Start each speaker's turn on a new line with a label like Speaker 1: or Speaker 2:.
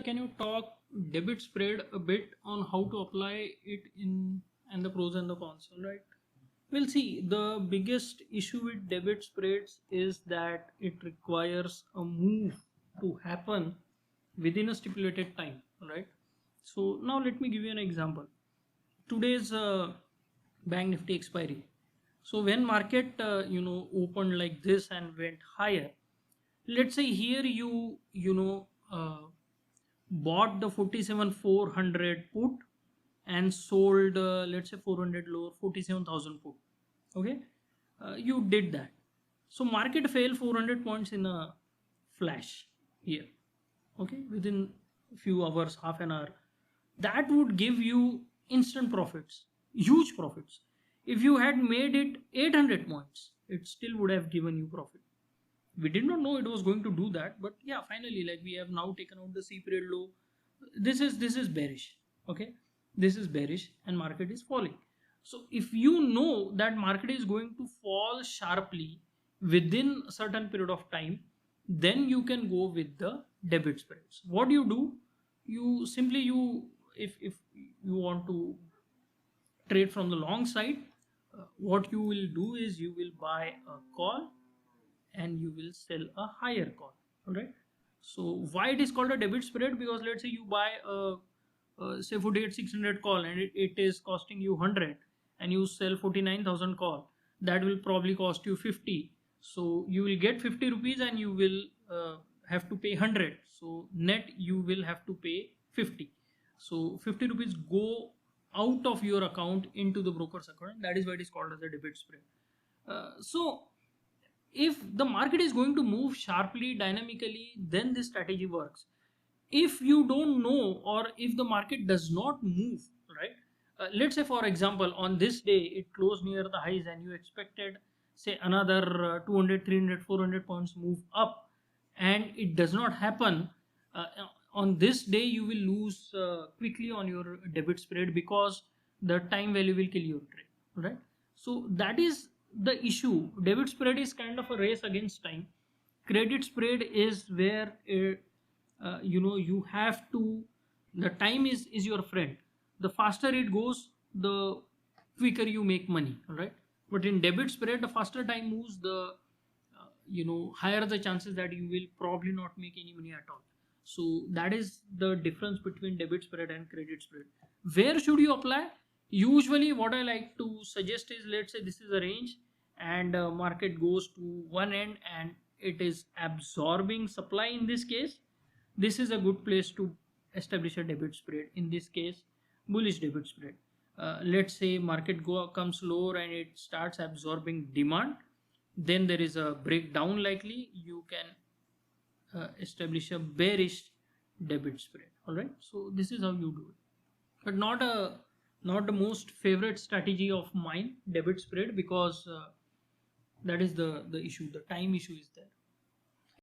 Speaker 1: can you talk debit spread a bit on how to apply it in and the pros and the cons, right? Well, see, the biggest issue with debit spreads is that it requires a move to happen within a stipulated time, right? So now let me give you an example. Today's bank nifty expiry. So when market opened like this and went higher, let's say here bought the 47,400 put and sold let's say 400 lower 47,000 put. Okay, you did that. So market fell 400 points in a flash here. Okay, within a few hours, half an hour, that would give you instant profits, huge profits. If you had made it 800 points, it still would have given you profit. We did not know it was going to do that, but yeah, finally, like, we have now taken out the C period low. This is bearish. Okay, this is bearish and market is falling. So if you know that market is going to fall sharply within a certain period of time, then you can go with the debit spreads. What do? You simply, if you want to trade from the long side, what you will do is you will buy a call and you will sell a higher call. All right, so why it is called a debit spread? Because let's say you buy a say 48,600 call and it is costing you 100, and you sell 49,000 call, that will probably cost you 50. So you will get 50 rupees and you will have to pay 100. So net you will have to pay 50. So 50 rupees go out of your account into the broker's account. That is why it is called as a debit spread. So if the market is going to move sharply, dynamically, then this strategy works. If you don't know, or if the market does not move, right? Let's say, for example, on this day it closed near the highs and you expected, say, another 200, 300, 400 points move up, and it does not happen. On this day you will lose quickly on your debit spread, because the time value will kill your trade, right? So that is the issue. Debit spread is kind of a race against time. Credit spread is where you have to, the time is your friend. The faster it goes, the quicker you make money, right? But in debit spread, the faster time moves, the higher the chances that you will probably not make any money at all. So that is the difference between debit spread and credit spread. Where should you apply? Usually what I like to suggest is, let's say this is a range and market goes to one end and it is absorbing supply. In this case, this is a good place to establish a debit spread. In this case, bullish debit spread. Let's say market comes lower and it starts absorbing demand, then there is a breakdown likely. You can establish a bearish debit spread. All right, so this is how you do it, but not the most favorite strategy of mine, debit spread, because that is the issue. The time issue is there.